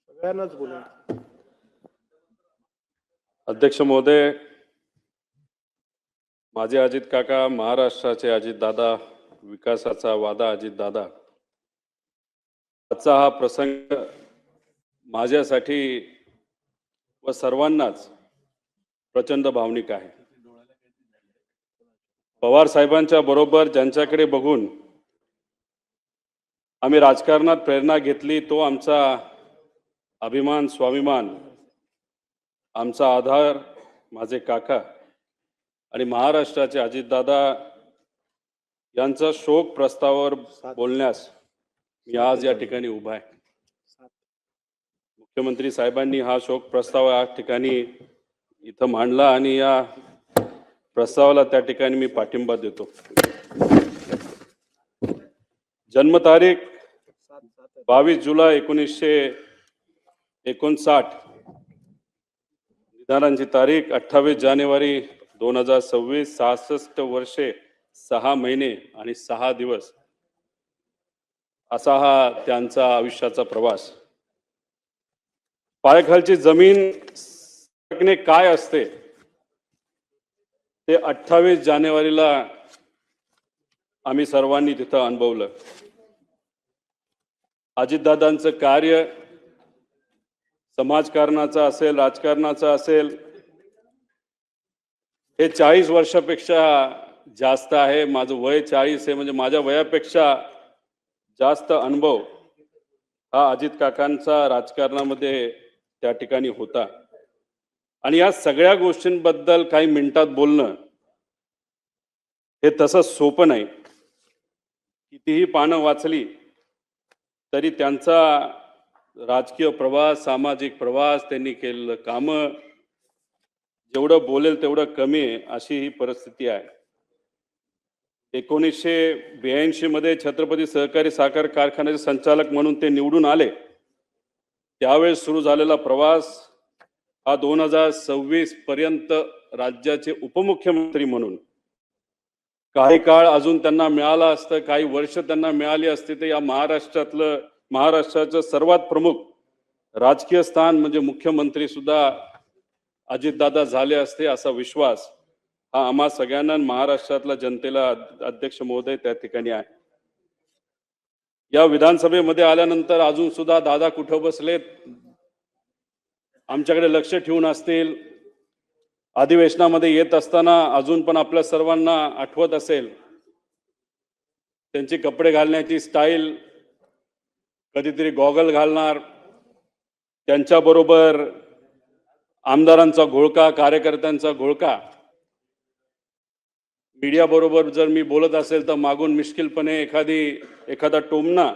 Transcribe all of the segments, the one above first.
सगळ्यांनाच बोला. अध्यक्ष महोदय, माझे अजित काका, महाराष्ट्राचे अजित दादा, विकासाचा वादा अजित दादा, आजचा हा प्रसंग माझ्यासाठी व सर्वांनाच प्रचंड भावनिक आहे. पवार साहेबांच्या बरोबर ज्यांच्याकडे बघून आम्ही राजकारणात प्रेरणा घेतली, तो आमचा अभिमान, स्वाभिमान, आमचा आधार माझे काका आणि महाराष्ट्राचे अजितदादा यांचा शोक प्रस्तावावर बोलण्यास मी आज या ठिकाणी उभा आहे. मुख्यमंत्री साहेबांनी हा शोक प्रस्ताव या ठिकाणी इथं मांडला आणि या प्रस्तावाला त्या ठिकाणी मी पाठिंबा देतो. जन्मतारीख 22 जुलै 1959, निधनाची तारीख 28 जानेवारी 2026, 66 वर्षे 6 महिने आणि 6 दिवस असा हा त्यांचा आयुष्याचा प्रवास. पायाखालची जमीन काय असते ते 28 जानेवारीला आम्ही सर्वांनी तिथं अनुभवलं. अजितदादांचं कार्य समाजकारणाचं असेल, राजकारणाचं असेल, हे 40 वर्षापेक्षा जास्त आहे. माझं वय 40 आहे, म्हणजे माझ्या वयापेक्षा जास्त अनुभव हा अजित काकांचा राजकारणामध्ये त्या ठिकाणी होता. आणि या सगळ्या गोष्टींबद्दल काही मिनिटात बोलणं हे तसं सोपं नाही. कितीही पानं वाचली तरी त्यांचा राजकीय प्रवास, सामाजिक प्रवास, त्यांनी केलेलं कामं, जेवढं बोलेल तेवढं कमी आहे, अशी ही परिस्थिती आहे. 1982 मध्ये छत्रपती सहकारी साखर कारखान्याचे संचालक म्हणून ते निवडून आले. त्यावेळेस सुरू झालेला प्रवास हा 2026 पर्यंत राज्याचे उपमुख्यमंत्री म्हणून काही काळ अजून त्यांना मिळाला असतं, काही वर्ष त्यांना मिळाली असते, तर या महाराष्ट्राचं सर्वात प्रमुख राजकीय स्थान म्हणजे मुख्यमंत्री सुद्धा अजितदादा झाले असते, असा विश्वास हा आम्हा सगळ्यांना, महाराष्ट्रातल्या जनतेला अध्यक्ष महोदय त्या ठिकाणी आहे. या विधानसभेमध्ये आल्यानंतर अजून सुद्धा दादा कुठं बसलेत, आमच्याकडे लक्ष ठेवून असतील. अधिवेशनामध्ये येत असताना अजून पण आपल्या सर्वांना आठवत असेल त्यांची कपडे घालण्याची स्टाईल, कधीतरी गॉगल घालणार, त्यांच्याबरोबर आमदारांचा घोळका, कार्यकर्त्यांचा घोळका. मीडिया बरोबर जर मी बोलत असेल तर मागून मिश्किलपणे एखादा टोमणा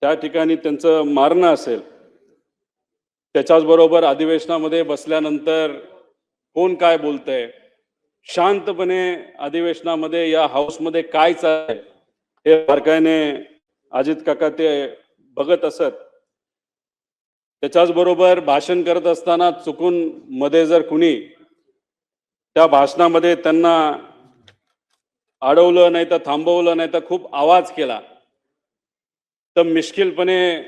त्या ठिकाणी त्यांचं मारणं असेल. त्याच्याच बरोबर अधिवेशनामध्ये बसल्यानंतर कोण काय बोलतंय, शांतपणे अधिवेशनामध्ये या हाऊसमध्ये काय चाललंय हे बारकाईने अजित काका ते बघत असत. त्याच्याच बरोबर भाषण करत असताना चुकून मध्ये जर कुणी त्या भाषणामध्ये त्यांना अडवलं नाही तर थांबवलं नाही तर खूप आवाज केला तर मिश्किलपणे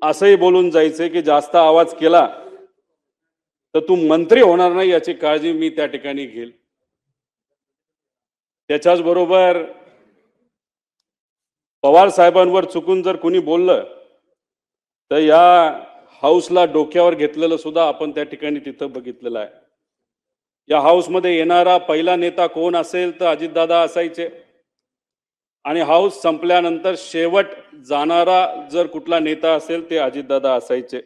असंही बोलून जायचे की जास्त आवाज केला तर तू मंत्री होणार नाही याची काळजी मी त्या ठिकाणी घेईल. त्याच्याच बरोबर पवार साहेबांवर चुकून जर कोणी बोललं तर या हाऊसला डोक्यावर घेतलेलं सुद्धा आपण त्या ठिकाणी तिथं बघितलेलं आहे. या हाऊसमध्ये येणारा पहिला नेता कोण असेल तर अजितदादा असायचे आणि हाऊस संपल्यानंतर शेवट जाणारा जर कुठला नेता असेल ते अजितदादा असायचे.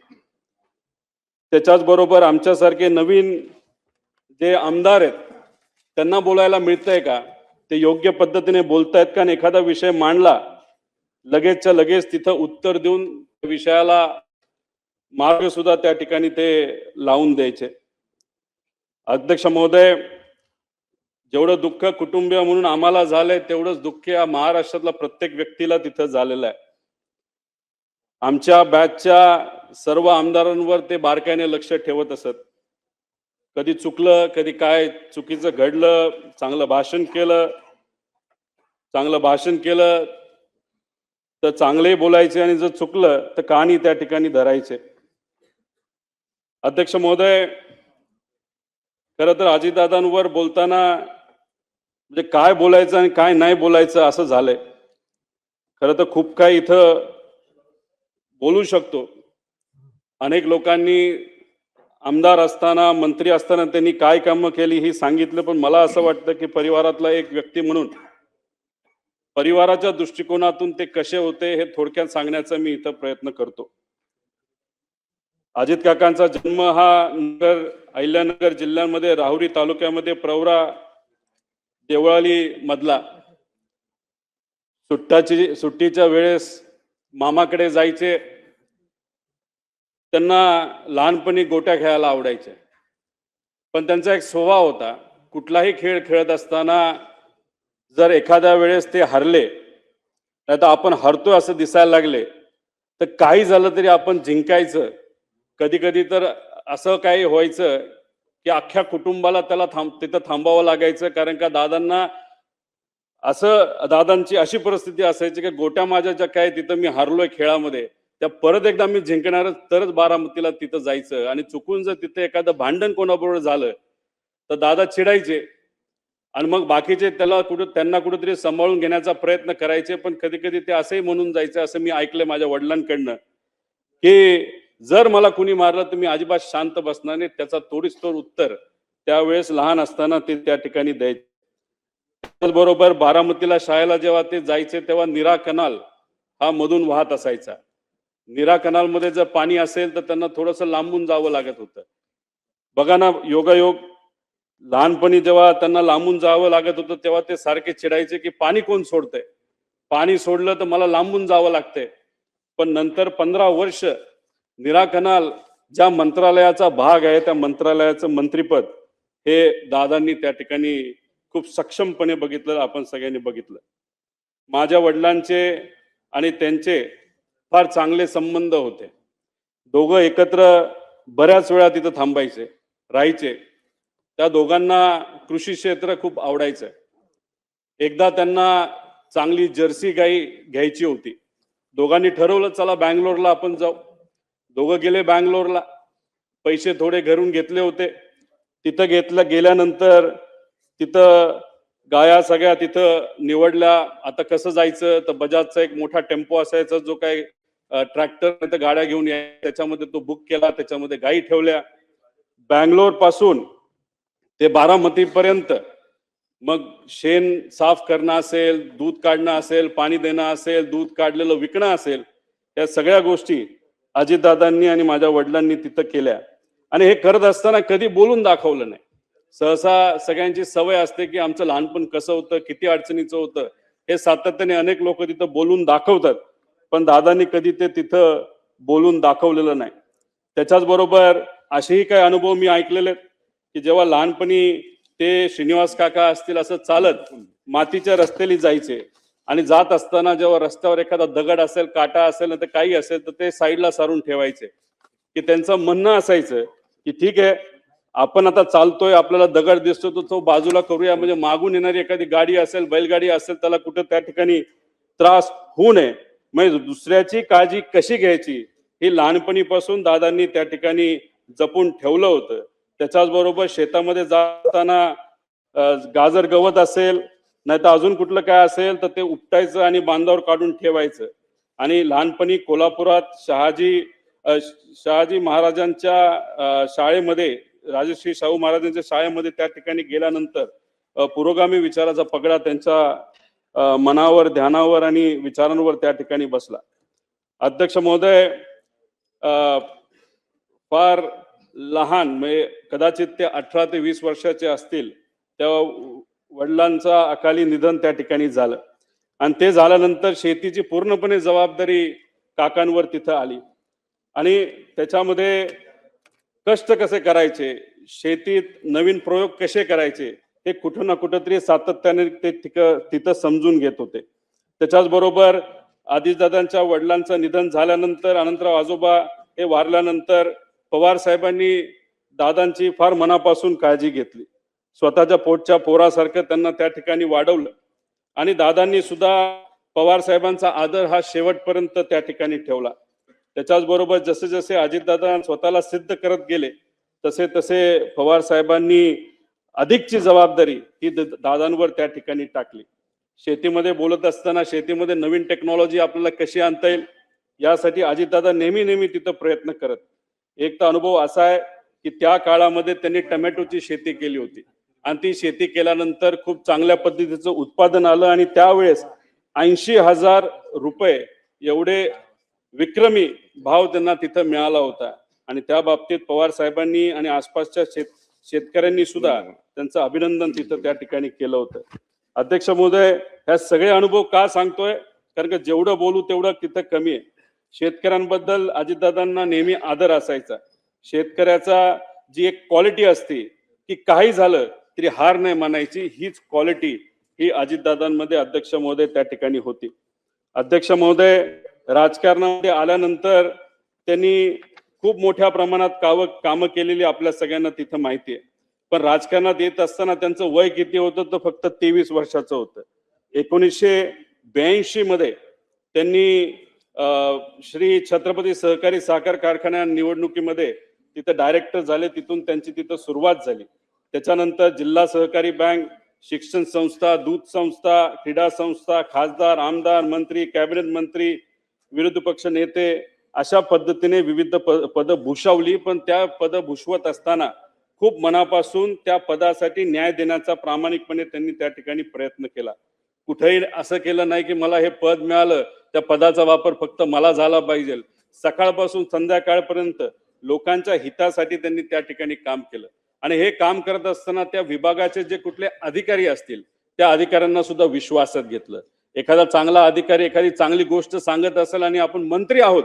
त्याच्याच बरोबर आमच्यासारखे नवीन जे आमदार आहेत त्यांना बोलायला मिळतंय का, ते योग्य पद्धतीने बोलतायत का, आणि एखादा विषय मांडला लगेचच्या लगेच तिथं उत्तर देऊन विषयाला मार्ग सुद्धा त्या ठिकाणी ते लावून द्यायचे. अध्यक्ष महोदय, जेवढं दुःख कुटुंबीय म्हणून आम्हाला झालंय तेवढंच दुःख या महाराष्ट्रातल्या प्रत्येक व्यक्तीला तिथं झालेलं आहे. आमच्या बॅचच्या सर्व आमदारांवर ते बारकाईने लक्ष ठेवत असत. कधी चुकलं, कधी काय चुकीचं घडलं, चांगलं भाषण केलं तर चांगले बोलायचे आणि जर चुकलं तर कहाणी त्या ठिकाणी धरायचे. अध्यक्ष महोदय, खरं तर अजितदादांवर बोलताना म्हणजे काय बोलायचं आणि काय नाही बोलायचं असं झालंय. खरं तर खूप काही इथं बोलू शकतो. अनेक लोकांनी आमदार असताना मंत्री असताना त्यांनी काय कामं केली ही सांगितलं, पण मला असं वाटतं की परिवारातला एक व्यक्ती म्हणून परिवाराच्या दृष्टिकोनातून ते कसे होते हे थोडक्यात सांगण्याचा मी इथं प्रयत्न करतो. अजित काकांचा जन्म हा अहिल्यानगर जिल्ह्यामध्ये राहुरी तालुक्यामध्ये प्रवरा देवळाली मधला. सुट्टीच्या वेळेस मामाकडे जायचे. त्यांना लहानपणी गोट्या खेळायला आवडायचे, पण त्यांचा एक स्वभाव होता, कुठलाही खेळ खेळत असताना जर एखाद्या वेळेस ते हरले, नाही तर आपण हरतोय असं दिसायला लागले, तर काही झालं तरी आपण जिंकायचं. कधी कधी तर असं काही व्हायचं की अख्ख्या कुटुंबाला त्याला तिथं थांबावं लागायचं, कारण का दादांची अशी परिस्थिती असायची की गोट्या माझ्या ज्या काय तिथं मी हरलोय खेळामध्ये, त्या परत एकदा मी जिंकणारच तरच बारामतीला तिथं जायचं. आणि चुकून जर तिथे एखादं भांडण कोणाबरोबर झालं तर दादा चिडायचे आणि मग बाकीचे त्यांना कुठेतरी सांभाळून घेण्याचा प्रयत्न करायचे. पण कधी कधी ते असंही म्हणून जायचं, असं मी ऐकलंय माझ्या वडिलांकडनं, की जर मला कुणी मारलं तर मी अजिबात शांत बसणार नाही, त्याचा तोडीसतोड उत्तर त्यावेळेस लहान असताना ते त्या ठिकाणी द्यायचे. त्याचबरोबर बारामतीला शाळेला जेव्हा ते जायचे तेव्हा नीरा कनाल हा मधून वाहत असायचा. नीरा कनाल मध्ये जर पाणी असेल तर त्यांना थोडंसं लांबून जावं लागत होतं. बघा ना, योगायोग, लहानपणी जेव्हा त्यांना लांबून जावं लागत होतं तेव्हा ते सारखे चिडायचे की पाणी कोण सोडतंय, पाणी सोडलं तर मला लांबून जावं लागतंय. पण नंतर 15 वर्ष नीरा कनाल ज्या मंत्रालयाचा भाग आहे त्या मंत्रालयाचं मंत्रीपद हे दादांनी त्या ठिकाणी खूप सक्षमपणे बघितलं, आपण सगळ्यांनी बघितलं. माझ्या वडिलांचे आणि त्यांचे फार चांगले संबंध होते. दोघं एकत्र बऱ्याच वेळा तिथं थांबायचे, राहायचे. त्या दोघांना कृषी क्षेत्र खूप आवडायचं. एकदा त्यांना चांगली जर्सी गाई घ्यायची होती. दोघांनी ठरवलं चला बँगलोरला आपण जाऊ. दोघं गेले बँगलोरला. पैसे थोडे घरून घेतले होते. तिथं गेल्यानंतर तिथं गाया सगळ्या तिथं निवडल्या. आता कसं जायचं, तर बजाजचा एक मोठा टेम्पो असायचा, जो काही ट्रॅक्टर गाड्या घेऊन यायचा, त्याच्यामध्ये तो बुक केला, त्याच्यामध्ये गायी ठेवल्या. बँगलोर पासून ते बारामती पर्यंत मग शेण साफ करणं असेल, दूध काढणं असेल, पाणी देणं असेल, दूध काढलेलं विकणं असेल, या सगळ्या गोष्टी अजितदादांनी आणि माझ्या वडिलांनी तिथं केल्या. आणि हे करत असताना कधी बोलून दाखवलं नाही. सहसा सगळ्यांची सवय असते की आमचं लहानपण कसं होतं, किती अडचणीचं होतं, हे सातत्याने अनेक लोक तिथं बोलून दाखवतात, पण दादांनी कधी ते तिथं बोलून दाखवलेलं नाही. त्याच्याच बरोबर असेही काही अनुभव मी ऐकलेले की जेव्हा लहानपणी ते श्रीनिवास काका असतील असं चालत मातीच्या रस्त्याने जायचे आणि जात असताना जेव्हा रस्त्यावर एखादा दगड असेल, काटा असेल, तर काही असेल, तर ते साईडला सारून ठेवायचे. की त्यांचं म्हणणं असायचं की ठीक आहे, आपण आता चालतोय, आपल्याला दगड दिसतो तर तो बाजूला करूया, म्हणजे मागून येणारी एखादी गाडी असेल, बैलगाडी असेल, त्याला कुठं त्या ठिकाणी त्रास होऊ नये. म्हणजे दुसऱ्याची काळजी कशी घ्यायची ही लहानपणीपासून दादांनी त्या ठिकाणी जपून ठेवलं होतं. त्याच्याच बरोबर शेतामध्ये जाताना गाजर गवत असेल, नाही तर अजून कुठलं काय असेल, तर ते उपटायचं आणि बांधावर काढून ठेवायचं. आणि लहानपणी कोल्हापुरात शहाजी महाराजांच्या शाळेमध्ये, राजश्री शाहू महाराजांच्या शाळेमध्ये त्या ठिकाणी गेल्यानंतर पुरोगामी विचाराचा पगडा त्यांच्या मनावर, ध्यानावर आणि विचारांवर त्या ठिकाणी बसला. अध्यक्ष महोदय, फार लहान, म्हणजे कदाचित ते 18 ते 20 वर्षाचे असतील तेव्हा वडिलांचा अकाली निधन त्या ठिकाणी झालं. आणि ते झाल्यानंतर शेतीची पूर्णपणे जबाबदारी काकांवर तिथं आली. आणि त्याच्यामध्ये कष्ट कसे करायचे, शेतीत नवीन प्रयोग कसे करायचे, हे कुठं ना कुठंतरी सातत्याने ते तिथं समजून घेत होते. त्याच्याच बरोबर आदिदादांच्या वडिलांचं निधन झाल्यानंतर, अनंतराव आजोबा हे वारल्यानंतर पवार साहेबांनी दादांची फार मनापासून काळजी घेतली. स्वतःच्या पोटच्या पोरासारखं त्यांना त्या ठिकाणी वाढवलं. आणि दादांनी सुद्धा पवार साहेबांचा आदर हा शेवटपर्यंत त्या ठिकाणी ठेवला. त्याच्याच बरोबर जसे जसे अजितदादा स्वतःला सिद्ध करत गेले तसे तसे पवार साहेबांनी अधिकची जबाबदारी ही दादांवर त्या ठिकाणी टाकली. शेतीमध्ये बोलत असताना शेतीमध्ये नवीन टेक्नॉलॉजी आपल्याला कशी आणता येईल यासाठी अजितदादा नेहमी नेहमी तिथं प्रयत्न करत. एक तर अनुभव असा आहे की त्या काळामध्ये त्यांनी टोमॅटोची शेती केली होती आणि ती शेती केल्यानंतर खूप चांगल्या पद्धतीचं उत्पादन आलं आणि त्यावेळेस 80,000 रुपये एवढे विक्रमी भाव त्यांना तिथं मिळाला होता. आणि त्या बाबतीत पवार साहेबांनी आणि आसपासच्या शेतकऱ्यांनी सुद्धा त्यांचं अभिनंदन तिथं त्या ठिकाणी केलं होतं. अध्यक्ष महोदय, ह्या सगळे अनुभव का सांगतोय, कारण की जेवढं बोलू तेवढं तिथं कमी आहे. शेतकऱ्यांबद्दल अजितदादांना नेहमी आदर असायचा. शेतकऱ्याचा जी एक क्वालिटी असते की काही झालं तरी हार नाही मानायची, हीच क्वालिटी ही अजितदादांमध्ये अध्यक्ष महोदय त्या ठिकाणी होती. अध्यक्ष महोदय, राजकारणामध्ये आल्यानंतर त्यांनी खूप मोठ्या प्रमाणात कामं केलेली आपल्या सगळ्यांना तिथं माहिती आहे. पण राजकारणात येत असताना त्यांचं वय किती होतं तर फक्त 23 वर्षाचं होतं. 1982 मध्ये त्यांनी श्री छत्रपती सहकारी साखर कारखान्या निवडणुकीमध्ये तिथं डायरेक्टर झाले. तिथून त्यांची तिथं सुरुवात झाली. त्याच्यानंतर जिल्हा सहकारी बँक, शिक्षण संस्था, दूध संस्था, क्रीडा संस्था, खासदार, आमदार, मंत्री, कॅबिनेट मंत्री, विरोधी पक्ष नेते, अशा पद्धतीने विविध पद भूषवली. पण त्या पद भूषवत असताना खूप मनापासून त्या पदासाठी न्याय देण्याचा प्रामाणिकपणे त्यांनी त्या ठिकाणी प्रयत्न केला. कुठेही असं केलं नाही की मला हे पद मिळालं त्या पदाचा वापर फक्त मला झाला पाहिजे. सकाळपासून संध्याकाळपर्यंत लोकांच्या हितासाठी त्यांनी त्या ठिकाणी काम केलं. आणि हे काम करत असताना त्या विभागाचे जे कुठले अधिकारी असतील त्या अधिकाऱ्यांना सुद्धा विश्वासात घेतलं. एखादा चांगला अधिकारी एखादी चांगली गोष्ट सांगत असेल आणि आपण मंत्री आहोत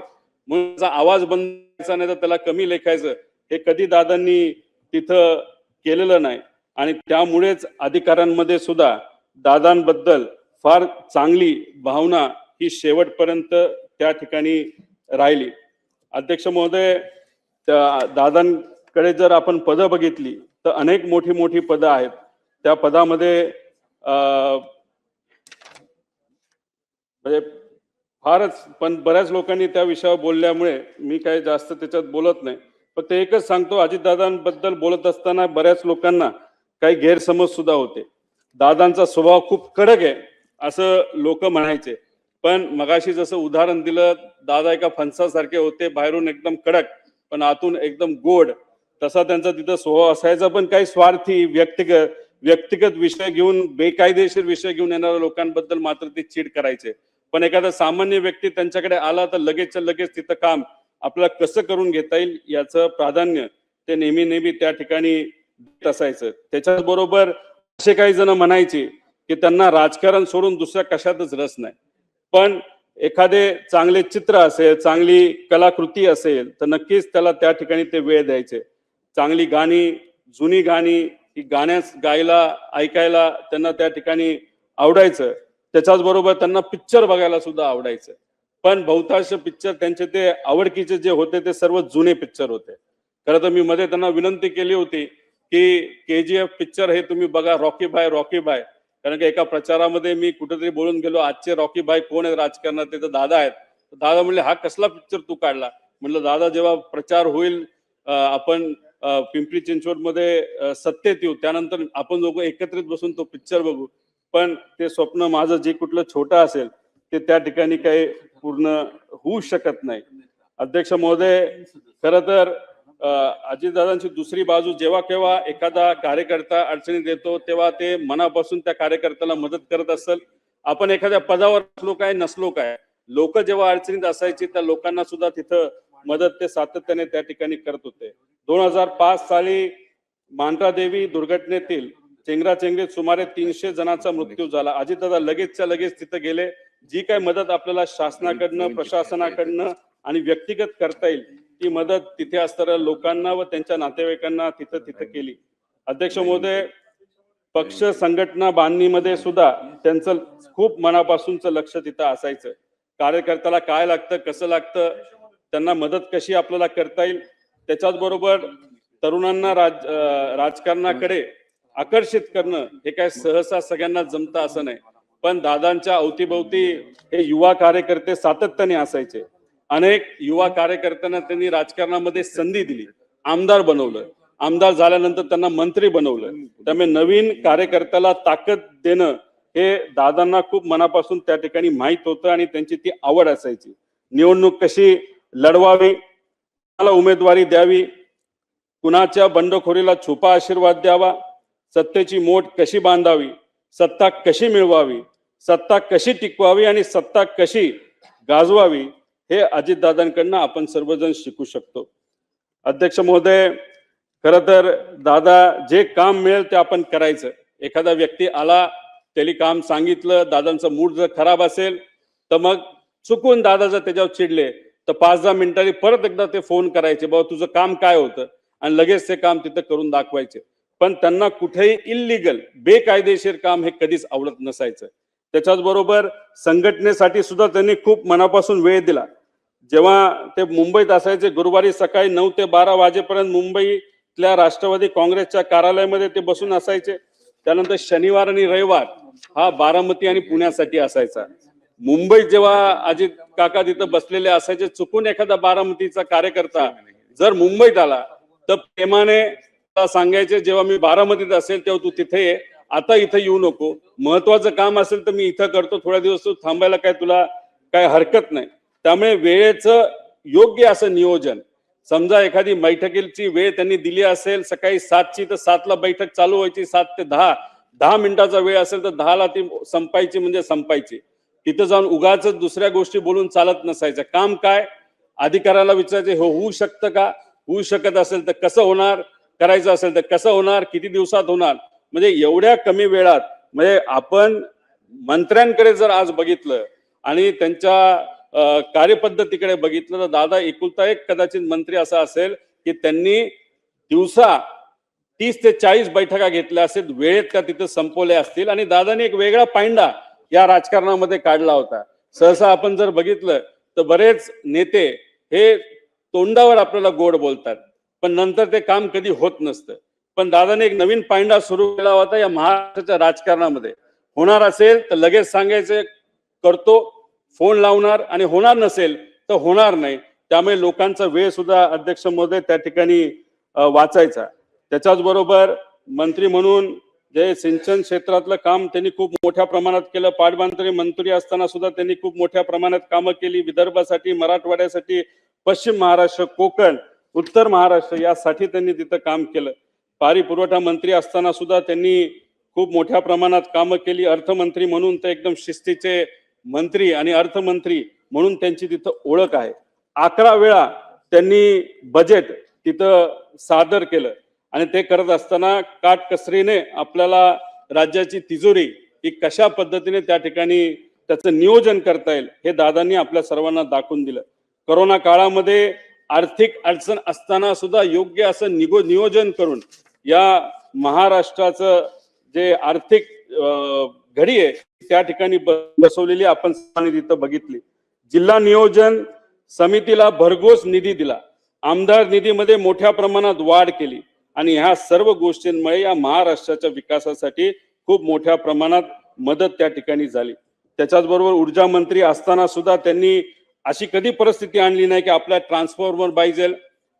म्हणून त्याचा आवाज बंद करायचा नाही तर त्याला कमी लेखायचं, हे कधी दादांनी तिथं केलेलं नाही. आणि त्यामुळेच अधिकाऱ्यांमध्ये सुद्धा दादांबद्दल फार चांगली भावना ही शेवटपर्यंत त्या ठिकाणी राहिली. अध्यक्ष महोदय, दादांकडे जर आपण पदं बघितली तर अनेक मोठी मोठी पदं आहेत. त्या पदामध्ये म्हणजे फारच, पण बऱ्याच लोकांनी त्या विषयावर बोलल्यामुळे मी काही जास्त त्याच्यात बोलत नाही. पण ते एकच सांगतो, अजितदादांबद्दल बोलत असताना बऱ्याच लोकांना काही गैरसमज सुद्धा होते. दादांचा स्वभाव खूप कडक आहे असं लोक म्हणायचे. पण मगाशी जसं उदाहरण दिलं, दादा एका फणसासारखे होते, बाहेरून एकदम कडक पण आतून एकदम गोड, तसा त्यांचा तिथं स्वभाव असायचा. पण काही स्वार्थी व्यक्तिगत विषय घेऊन, बेकायदेशीर विषय घेऊन येणाऱ्या लोकांबद्दल मात्र ते चीड करायचे. पण एखादा सामान्य व्यक्ती त्यांच्याकडे आला तर लगेचच्या लगेच तिथं काम आपल्याला कसं करून घेता येईल याचं प्राधान्य ते नेहमी नेहमी त्या ठिकाणी देत असायचं. त्याच्याच बरोबर असे काही जण म्हणायचे की त्यांना राजकारण सोडून दुसऱ्या कशातच रस नाही. पण एखादे चांगले चित्र असेल, चांगली कलाकृती असेल तर नक्कीच त्याला त्या ठिकाणी ते वेळ द्यायचे. चांगली गाणी, जुनी गाणी ही गाण्यास गायला ऐकायला त्यांना त्या ठिकाणी आवडायचं. त्याच्याच बरोबर त्यांना पिक्चर बघायला सुद्धा आवडायचं. पण बहुतांश पिक्चर त्यांचे ते आवडकीचे जे होते ते सर्व जुने पिक्चर होते. खरं तर मी मध्ये त्यांना विनंती केली होती की KGF पिक्चर हे तुम्ही बघा, रॉकी बाय. कारण की एका प्रचारामध्ये मी कुठेतरी बोलून गेलो, आजचे रॉकी बाय कोण आहेत राजकारणात, ते तर दादा आहेत. दादा म्हणले, हा कसला पिक्चर तू काढला? म्हणलं, दादा जेव्हा प्रचार होईल, आपण पिंपरी चिंचवड मध्ये सत्तेत येऊ, त्यानंतर आपण दोघं एकत्रित बसून तो पिक्चर बघू. पण ते स्वप्न माझं जे कुठलं छोटं असेल ते त्या ठिकाणी काही पूर्ण होऊ शकत नाही. अध्यक्ष महोदय, खरं तर अजितदादांची दुसरी बाजू, जेव्हा केव्हा एखादा कार्यकर्ता अडचणीत येतो तेव्हा ते मनापासून त्या कार्यकर्त्याला मदत करत असेल. आपण एखाद्या पदावर असलो काय नसलो काय, लोक जेव्हा अडचणीत असायची त्या लोकांना सुद्धा तिथं मदत ते सातत्याने त्या ठिकाणी करत होते. 2005 साली मांढरादेवी दुर्घटनेतील चेंगराचेंगरीत सुमारे 300 जणांचा मृत्यू झाला. अजितदादा लगेचच्या लगेच तिथं गेले. जी काय मदत आपल्याला शासनाकडनं, प्रशासनाकडनं आणि व्यक्तिगत करता येईल ती मदत तिथे असणाऱ्या लोकांना व त्यांच्या नातेवाईकांना तिथं केली. अध्यक्ष महोदय, पक्ष संघटना बांधणीमध्ये सुद्धा त्यांचं खूप मनापासूनचं लक्ष तिथं असायचं. कार्यकर्त्याला काय लागतं, कसं लागतं, त्यांना मदत कशी आपल्याला करता येईल. त्याच्याच बरोबर तरुणांना राजकारणाकडे आकर्षित करणं हे काय सहसा सगळ्यांना जमतं असं नाही. पण दादांच्या अवतीभोवती हे युवा कार्यकर्ते सातत्याने असायचे. अनेक युवा कार्यकर्त्यांना त्यांनी राजकारणामध्ये संधी दिली, आमदार बनवलं, आमदार झाल्यानंतर त्यांना मंत्री बनवलं. त्यामुळे नवीन कार्यकर्त्याला ताकद देणं हे दादांना खूप मनापासून त्या ठिकाणी माहित होतं आणि त्यांची ती आवड असायची. निवडणूक कशी लढवावी, कुणाला उमेदवारी द्यावी, कुणाच्या बंडखोरीला छुपा आशीर्वाद द्यावा, सत्तेची मोठ कशी बांधावी, सत्ता कशी मिळवावी, सत्ता कशी टिकवावी आणि सत्ता कशी गाजवावी, हे अजितदादांकडनं आपण सर्वजण शिकू शकतो. अध्यक्ष महोदय, खरं तर दादा जे काम मिळेल ते आपण करायचं. एखादा व्यक्ती आला, त्याला काम सांगितलं, दादांचा मूड जर खराब असेल तर मग चुकून दादा जर त्याच्यावर चिडले तर 5-10 मिनिटांनी परत एकदा ते फोन करायचे, बाबा तुझं काम काय होतं, आणि लगेच ते काम तिथं करून दाखवायचे. पण त्यांना कुठेही इल्लीगल बेकायदेशीर काम हे कधीच आवडत नसायचं. त्याच्याच बरोबर संघटनेसाठी सुद्धा त्यांनी खूप मनापासून वेळ दिला. जेव्हा ते मुंबईत असायचे, गुरुवारी सकाळी 9 ते 12 वाजेपर्यंत मुंबईतल्या राष्ट्रवादी काँग्रेसच्या कार्यालयामध्ये ते बसून असायचे. त्यानंतर शनिवार आणि रविवार हा बारामती आणि पुण्यासाठी असायचा. मुंबईत जेव्हा अजित काका तिथं बसलेले असायचे, चुकून एखादा बारामतीचा कार्यकर्ता जर मुंबईत आला तर प्रेमाने सांगायचे, जेव्हा मी बारामतीत असेल तेव्हा तू तिथे ये, आता इथं येऊ नको, महत्वाचं काम असेल तर मी इथं करतो, थोड्या दिवस तू थांबायला काय तुला काय हरकत नाही. त्यामुळे वेळेचं योग्य असं नियोजन, समजा एखादी बैठकीची वेळ त्यांनी दिली असेल सकाळी 7ची तर 7ला बैठक चालू व्हायची, 7 ते 10 मिनिटाचा वेळ असेल तर 10ला ती संपायची म्हणजे संपायची. तिथं जाऊन उगाच दुसऱ्या गोष्टी बोलून चालत नसायचं. काम काय, अधिकाऱ्याला विचारायचे, हो होऊ शकतं का, होऊ शकत असेल तर कसं होणार, करायचं असेल तर कसं होणार, किती दिवसात होणार. म्हणजे एवढ्या कमी वेळात, म्हणजे आपण मंत्र्यांकडे जर आज बघितलं आणि त्यांच्या कार्यपद्धतीकडे बघितलं तर दादा एकुलता एक कदाचित मंत्री असा असेल की त्यांनी दिवसा 30 ते 40 बैठका घेतल्या असेल, वेळेत त्या तिथे संपवल्या असतील. आणि दादाने एक वेगळा पायंडा या राजकारणामध्ये काढला होता. सहसा आपण जर बघितलं तर बरेच नेते हे तोंडावर आपल्याला गोड बोलतात पण नंतर ते काम कधी होत नसतं. पण दादाने एक नवीन पायंडा सुरू केला होता या महाराष्ट्राच्या राजकारणामध्ये. होणार असेल तर लगेच सांगायचं करतो, फोन लावणार, आणि होणार नसेल तर होणार नाही. त्यामुळे लोकांचा वेळ सुद्धा अध्यक्ष महोदय त्या ठिकाणी वाचायचा. त्याच्याच बरोबर मंत्री म्हणून जे सिंचन क्षेत्रातलं काम त्यांनी खूप मोठ्या प्रमाणात केलं. पाटबंधारे मंत्री असताना सुद्धा त्यांनी खूप मोठ्या प्रमाणात कामं केली. विदर्भासाठी, मराठवाड्यासाठी, पश्चिम महाराष्ट्र, कोकण, उत्तर महाराष्ट्र यासाठी त्यांनी तिथं काम केलं. पाणी पुरवठा मंत्री असताना सुद्धा त्यांनी खूप मोठ्या प्रमाणात कामं केली. अर्थमंत्री म्हणून ते एकदम शिस्तीचे मंत्री आणि अर्थमंत्री म्हणून त्यांची तिथं ओळख आहे. 11 वेळा त्यांनी बजेट तिथं सादर केलं आणि ते करत असताना काटकसरीने आपल्याला राज्याची तिजोरी ही कशा पद्धतीने त्या ठिकाणी त्याचं नियोजन करता येईल हे दादांनी आपल्या सर्वांना दाखवून दिलं. कोरोना काळामध्ये आर्थिक अडचण असताना सुद्धा योग्य असं नियोजन करून या महाराष्ट्राचं जे आर्थिक घडी आहे त्या ठिकाणी बसवलेली आपण तिथं बघितली. जिल्हा नियोजन समितीला भरघोस निधी दिला, आमदार निधीमध्ये मोठ्या प्रमाणात वाढ केली आणि ह्या सर्व गोष्टींमुळे या महाराष्ट्राच्या विकासासाठी खूप मोठ्या प्रमाणात मदत त्या ठिकाणी झाली. त्याच्याच बरोबर ऊर्जा मंत्री असताना सुद्धा त्यांनी अशी कधी परिस्थिती आणली नाही की आपल्याला ट्रान्सफॉर्मर पाहिजे,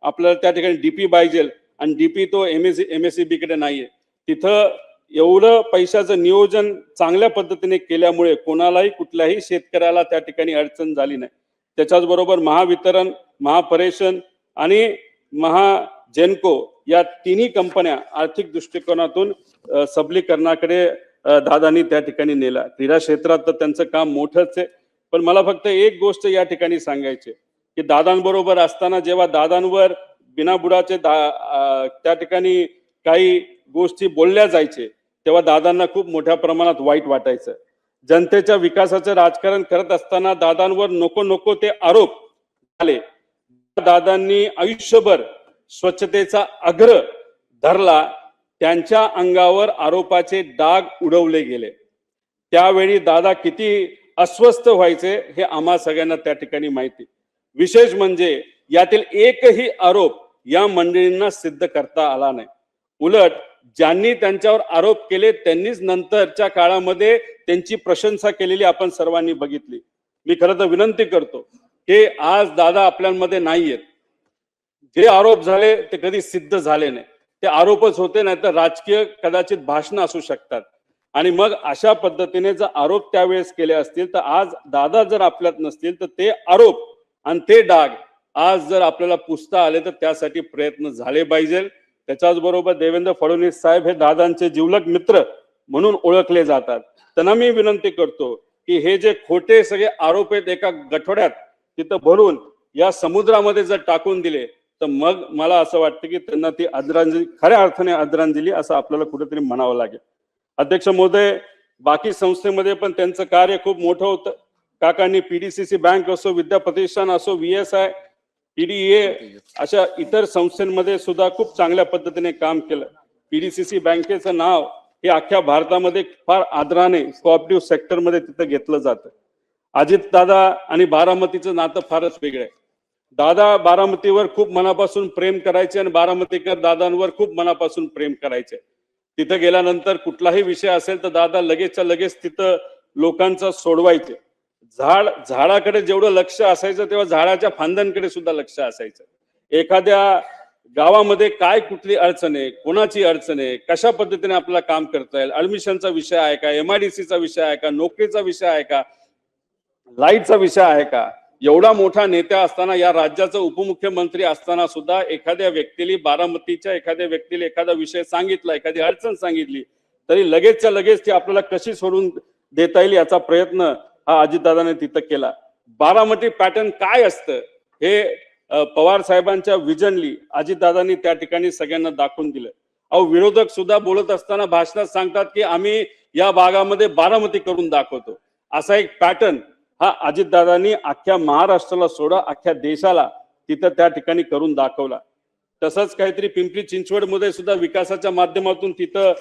आपल्याला त्या ठिकाणी डीपी पाहिजे आणि डीपी तो MSEB कडे नाहीये. तिथं एवढं पैशाचं नियोजन चांगल्या पद्धतीने केल्यामुळे कोणालाही कुठल्याही शेतकऱ्याला त्या ठिकाणी अडचण झाली नाही. त्याच्याच बरोबर महावितरण, महापरेशन आणि महाजेनको या तिन्ही कंपन्या आर्थिक दृष्टिकोनातून सबलीकरणाकडे दादांनी त्या ठिकाणी नेला. क्रीडा क्षेत्रात तर त्यांचं काम मोठंच आहे. पण मला फक्त एक गोष्ट या ठिकाणी सांगायची की दादांबरोबर असताना जेव्हा दादांवर बिनाबुडाचे त्या ठिकाणी काही गोष्टी बोलल्या जायचे तेव्हा दादांना खूप मोठ्या प्रमाणात वाईट वाटायचं. जनतेच्या विकासाचं राजकारण करत असताना दादांवर नको ते आरोप झाले. दादांनी आयुष्यभर स्वच्छतेचा आग्रह धरला, त्यांच्या अंगावर आरोपाचे डाग उडवले गेले. त्यावेळी दादा किती अस्वस्थ व्हायचे हे आम्हा सगळ्यांना त्या ठिकाणी माहिती. विशेष म्हणजे यातील एकही आरोप या मंडळींना सिद्ध करता आला नाही. उलट ज्यांनी त्यांच्यावर आरोप केले त्यांनीच नंतरच्या काळामध्ये त्यांची प्रशंसा केलेली आपण सर्वांनी बघितली. मी खरं तर विनंती करतो की आज दादा आपल्यामध्ये नाहीयेत. जे आरोप झाले ते कधी सिद्ध झाले नाही, ते आरोपच होते, नाही तर राजकीय कदाचित भाषण असू शकतात. आणि मग अशा पद्धतीने जर आरोप त्यावेळेस केले असतील तर आज दादा जर आपल्यात नसतील तर ते आरोप आणि ते डाग आज जर आपल्याला पुसता आले तर त्यासाठी प्रयत्न झाले पाहिजे. त्याच्याच बरोबर देवेंद्र फडणवीस साहेब हे दादांचे जिवलग मित्र म्हणून ओळखले जातात. त्यांना मी विनंती करतो की हे जे खोटे सगळे आरोप आहेत एका गठोड्यात तिथं भरून या समुद्रामध्ये जर टाकून दिले तर मग मला असं वाटतं की त्यांना ती आदरांजली, खऱ्या अर्थाने आदरांजली असं आपल्याला कुठेतरी म्हणावं लागेल. अध्यक्ष महोदय, बाकी संस्थेमध्ये पण त्यांचं कार्य खूप मोठं होतं. काकांनी पीडीसीसी बँक असो, विद्या प्रतिष्ठान असो, VSI, PDA अशा इतर संस्थांमध्ये सुद्धा खूप चांगल्या पद्धतीने काम केलं. पीडीसीसी बँकेचं नाव हे अख्ख्या भारतामध्ये फार आदराने कोऑपरेटिव्ह सेक्टरमध्ये तिथं घेतलं जातं. अजित दादा आणि बारामतीचं नातं फारच वेगळं आहे. दादा बारामतीवर खूप मनापासून प्रेम करायचे आणि बारामतीकर दादांवर खूप मनापासून प्रेम करायचे. तिथं गेल्यानंतर कुठलाही विषय असेल तर दादा लगेचच्या लगेच तिथं लोकांचा सोडवायचे. झाडाकडे जेवढं लक्ष असायचं तेव्हा झाडाच्या फांद्यांकडे सुद्धा लक्ष असायचं. एखाद्या गावामध्ये काय कुठली अडचण आहे, कोणाची अडचण आहे, कशा पद्धतीने आपल्याला काम करता येईल, ऍडमिशनचा विषय आहे का, MIDCचा विषय आहे का, नोकरीचा विषय आहे का, लाईटचा विषय आहे का, एवढा मोठा नेता असताना, या राज्याचा उपमुख्यमंत्री असताना सुद्धा एखाद्या व्यक्तीला, बारामतीच्या एखाद्या व्यक्तीला एखादा विषय सांगितला, एखादी अडचण सांगितली तरी लगेचच्या लगेच ती आपल्याला कशी सोडून देता येईल याचा प्रयत्न हा अजितदादाने तिथं केला. बारामती पॅटर्न काय असतं हे पवार साहेबांच्या विजनली अजितदादांनी त्या ठिकाणी सगळ्यांना दाखवून दिलं. अहो, विरोधक सुद्धा बोलत असताना भाषणात सांगतात की आम्ही या भागामध्ये बारामती करून दाखवतो. असा एक पॅटर्न हा अजितदादांनी अख्ख्या महाराष्ट्राला सोडा अख्ख्या देशाला तिथं त्या ठिकाणी करून दाखवला. तसंच काहीतरी पिंपरी चिंचवडमध्ये सुद्धा विकासाच्या माध्यमातून तिथं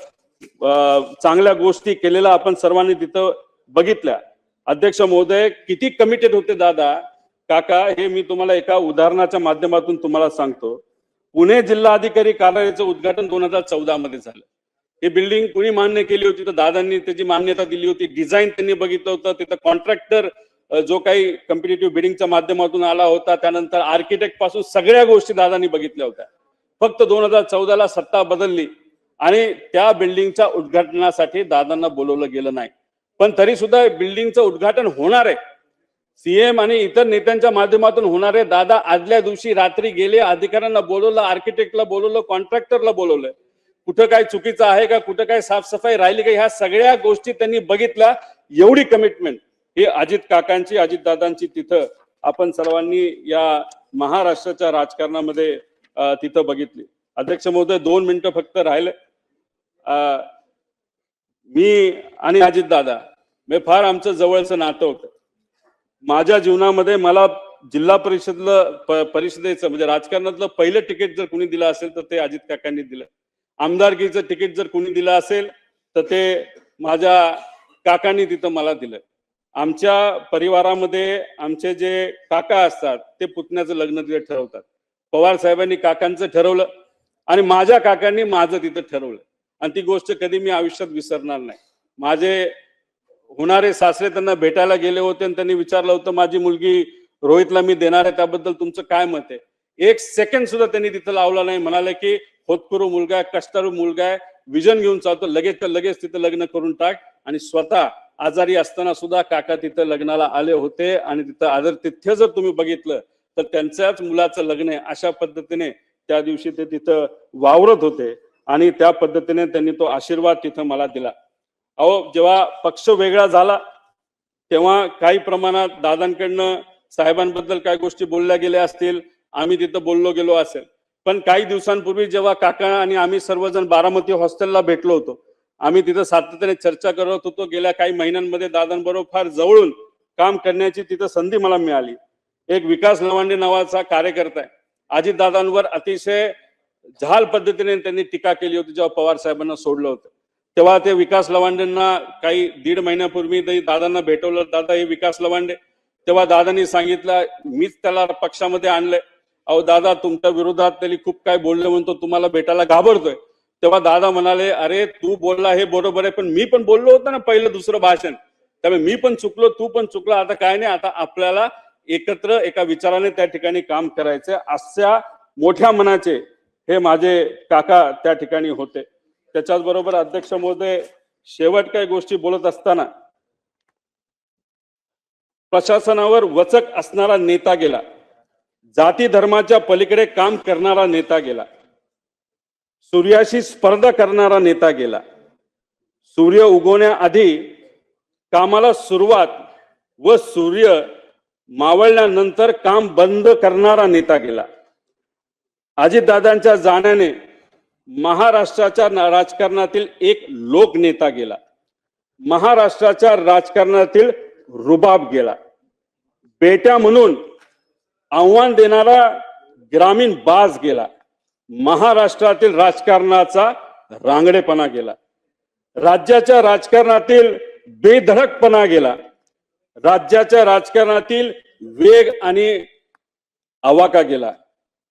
चांगल्या गोष्टी केलेल्या आपण सर्वांनी तिथं बघितल्या. अध्यक्ष महोदय, किती कमिटेड होते दादा काका हे मी तुम्हाला एका उदाहरणाच्या माध्यमातून तुम्हाला सांगतो. पुणे जिल्हाधिकारी कार्यालयाचं उद्घाटन 2014 मध्ये झालं. ही बिल्डिंग कुणी मान्य केली होती तर दादांनी त्याची मान्यता दिली होती. डिझाईन त्यांनी बघितलं होतं. तिथं कॉन्ट्रॅक्टर जो काही कॉम्पिटिटिव्ह बिडिंगच्या माध्यमातून आला होता, त्यानंतर आर्किटेक्ट पासून सगळ्या गोष्टी दादांनी बघितल्या होत्या. फक्त 2014 ला सत्ता बदलली आणि त्या बिल्डिंगच्या उद्घाटनासाठी दादांना बोलवलं गेलं नाही. पण तरी सुद्धा बिल्डिंगचं उद्घाटन होणार आहे, CM आणि इतर नेत्यांच्या माध्यमातून होणार आहे. दादा आदल्या दिवशी रात्री गेले, अधिकाऱ्यांना बोलवलं, आर्किटेक्टला बोलवलं, कॉन्ट्रॅक्टरला बोलवलं. कुठं काय चुकीचं आहे का, कुठं काय साफसफाई राहिली का, ह्या सगळ्या गोष्टी त्यांनी बघितल्या. एवढी कमिटमेंट ही अजित काकांची, अजितदादांची तिथं आपण सर्वांनी या महाराष्ट्राच्या राजकारणामध्ये तिथं बघितली. अध्यक्ष महोदय, 2 मिनिटं फक्त राहिले. मी आणि अजितदादा मी फार आमचं जवळचं नातं होतं. माझ्या जीवनामध्ये मला जिल्हा परिषदेचं म्हणजे राजकारणातलं पहिलं तिकीट जर कोणी दिलं असेल तर ते अजित काकांनी दिलं. आमदारकीचं तिकीट जर कोणी दिलं असेल तर ते माझ्या काकांनी तिथं मला दिलं. आमच्या परिवारामध्ये आमचे जे काका असतात ते पुतण्याचं लग्न तिथे ठरवतात. पवार साहेबांनी काकांचं ठरवलं आणि माझ्या काकांनी माझं तिथं ठरवलं आणि ती गोष्ट कधी मी आयुष्यात विसरणार नाही. माझे होणारे सासरे त्यांना भेटायला गेले होते आणि त्यांनी विचारलं होतं माझी मुलगी रोहितला मी देणार आहे, त्याबद्दल तुमचं काय मत आहे. 1 सेकंड सुद्धा त्यांनी तिथं लावला नाही. म्हणाले की होतकरू मुलगा आहे, कष्टाळू मुलगा आहे, विजन घेऊन चालतो, लगेच तिथं लग्न करून टाक. आणि स्वतः आजारी असताना सुद्धा काका तिथं लग्नाला आले होते आणि तिथं आदरातिथ्य जर तुम्ही बघितलं तर त्यांच्याच मुलाचं लग्न आहे अशा पद्धतीने त्या दिवशी ते तिथं वावरत होते आणि त्या पद्धतीने त्यांनी तो आशीर्वाद तिथं मला दिला. अहो, जेव्हा पक्ष वेगळा झाला तेव्हा काही प्रमाणात दादांकडनं साहेबांबद्दल काही गोष्टी बोलल्या गेल्या असतील, आम्ही तिथं बोललो गेलो असेल. पण काही दिवसांपूर्वी जेव्हा काका आणि आम्ही सर्वजण बारामती हॉस्टेलला भेटलो होतो, आम्ही तिथं सातत्याने चर्चा करत होतो. गेल्या काही महिन्यांमध्ये दादांबरोबर फार जवळून काम करण्याची तिथं संधी मला मिळाली. एक विकास लवांडे नावाचा कार्यकर्ता आहे. अजितदादांवर अतिशय झाल पद्धतीने त्यांनी टीका केली होती जेव्हा पवार साहेबांना सोडलं होतं. तेव्हा ते विकास लवांडेंना काही 1.5 महिन्यापूर्वी दादांना भेटवलं. दादा हे विकास लवांडे. तेव्हा दादांनी सांगितलं मीच त्याला पक्षामध्ये आणलंय. अहो दादा, तुमच्या विरोधात त्यांनी खूप काय बोलले म्हणतो, तुम्हाला भेटायला घाबरतोय. तेव्हा दादा म्हणाले, अरे तू बोलला हे बरोबर आहे, पण मी पण बोललो होतो ना पहिलं दुसरं भाषण, त्यामुळे मी पण चुकलो, तू पण चुकला, आता काय नाही, आता आपल्याला एकत्र एका विचाराने त्या ठिकाणी काम करायचं, अशा मोठ्या मनाचे हे माझे काका त्या ठिकाणी होते. त्याच्याच बरोबर अध्यक्ष महोदय, शेवट काही गोष्टी बोलत असताना प्रशासनावर वचक असणारा नेता गेला, जाती धर्माच्या पलीकडे काम करणारा नेता गेला, सूर्याशी स्पर्धा करणारा नेता गेला, सूर्य उगवण्याआधी कामाला सुरुवात व सूर्य मावळल्यानंतर काम बंद करणारा नेता गेला. अजितदादांच्या जाण्याने महाराष्ट्राच्या राजकारणातील एक लोकनेता गेला, महाराष्ट्राच्या राजकारणातील रुबाब गेला, बेट्या म्हणून आव्हान देणारा ग्रामीण बाज गेला, महाराष्ट्रातील राजकारणाचा रांगडेपणा गेला, राज्याच्या राजकारणातील बेधडकपणा गेला, राज्याच्या राजकारणातील वेग आणि आवाका गेला,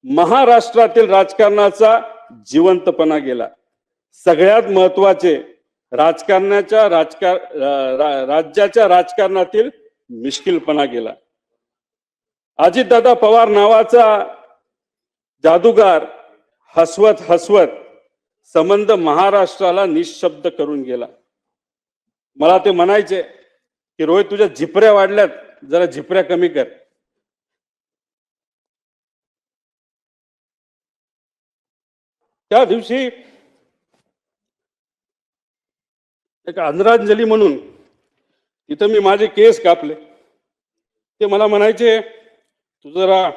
महाराष्ट्रातील राजकारणाचा जिवंतपणा गेला. सगळ्यात महत्वाचे राज्याच्या राजकारणातील मिश्किलपणा गेला. अजितदादा पवार नावाचा जादूगार हसवत हसवत संबंध महाराष्ट्राला निशब्द करून गेला. मला ते म्हणायचे की रोहित, तुझ्या झिपऱ्या वाढल्यात, जरा झिपऱ्या कमी कर. त्या दिवशी एक आदरांजली म्हणून तिथं मी माझे केस कापले. ते मला म्हणायचे, तू जरा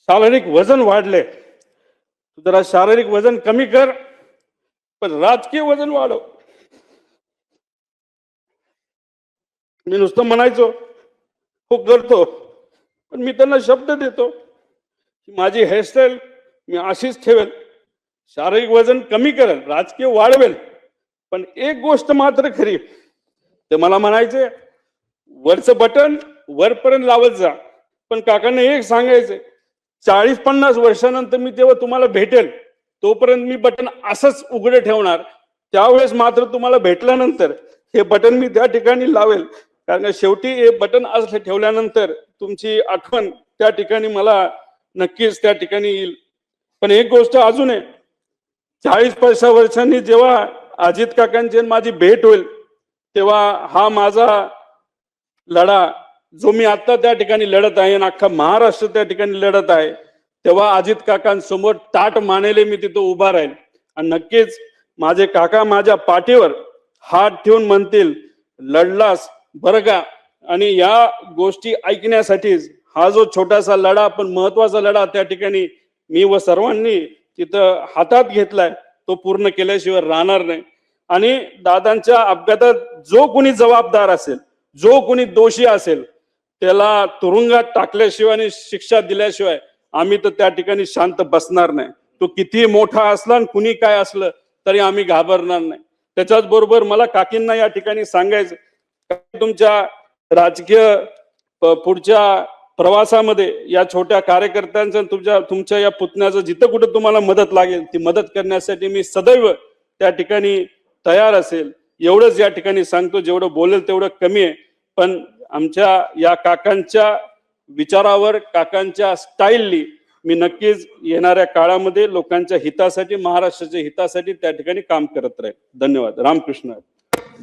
शारीरिक वजन वाढले, तू जरा शारीरिक वजन कमी कर, पण राजकीय वजन वाढव. मी नुसतं म्हणायचो हो करतो, पण मी त्यांना शब्द देतो की माझी हेअरस्टाईल मी अशीच ठेवेल, शारीरिक वजन कमी करेल, राजकीय वाढवेल, पण एक गोष्ट मात्र खरी. ते मला म्हणायचे, वरचं बटन वरपर्यंत लावत जा, पण काकांना एक सांगायचे, 40-50 वर्षानंतर मी तेव्हा तुम्हाला भेटेल, तोपर्यंत मी बटन असंच उघडे ठेवणार, त्यावेळेस मात्र तुम्हाला भेटल्यानंतर हे बटन मी त्या ठिकाणी लावेल, कारण शेवटी हे बटन असं ठेवल्यानंतर तुमची आठवण त्या ठिकाणी मला नक्कीच त्या ठिकाणी येईल. पण एक गोष्ट अजून आहे, 40-50 वर्षांनी जेव्हा अजित काकांची माझी भेट होईल, तेव्हा हा माझा लढा जो मी आता त्या ठिकाणी लढत आहे आणि अख्खा महाराष्ट्र त्या ठिकाणी लढत आहे, तेव्हा अजित काकांसमोर ताट मानेले मी तिथं उभा राहील आणि नक्कीच माझे काका माझ्या पाठीवर हात ठेवून म्हणतील, लढलास बरं का. आणि या गोष्टी ऐकण्यासाठीच हा जो छोटासा लढा पण महत्वाचा लढा त्या ठिकाणी मी व सर्वांनी तिथं हातात घेतलाय, तो पूर्ण केल्याशिवाय राहणार नाही. आणि दादांच्या अपघातात जो कोणी जबाबदार असेल, जो कोणी दोषी असेल, त्याला तुरुंगात टाकल्याशिवाय आणि शिक्षा दिल्याशिवाय आम्ही तर त्या ठिकाणी शांत बसणार नाही. तो किती मोठा असला आणि कुणी काय असलं तरी आम्ही घाबरणार नाही. त्याच्याच बरोबर मला काकींना या ठिकाणी सांगायचं, तुमच्या राजकीय पुढच्या प्रवासामध्ये या छोट्या कार्यकर्त्यांचं तुमच्या या पुतण्याचं जिथं कुठं तुम्हाला मदत लागेल ती मदत करण्यासाठी मी सदैव त्या ठिकाणी तयार असेल. एवढंच या ठिकाणी सांगतो, जेवढं बोलेल तेवढं कमी आहे, पण आमच्या या काकांच्या विचारावर, काकांच्या स्टाईलनी मी नक्कीच येणाऱ्या काळामध्ये लोकांच्या हितासाठी, महाराष्ट्राच्या हितासाठी त्या ठिकाणी काम करत राहील. धन्यवाद. रामकृष्ण.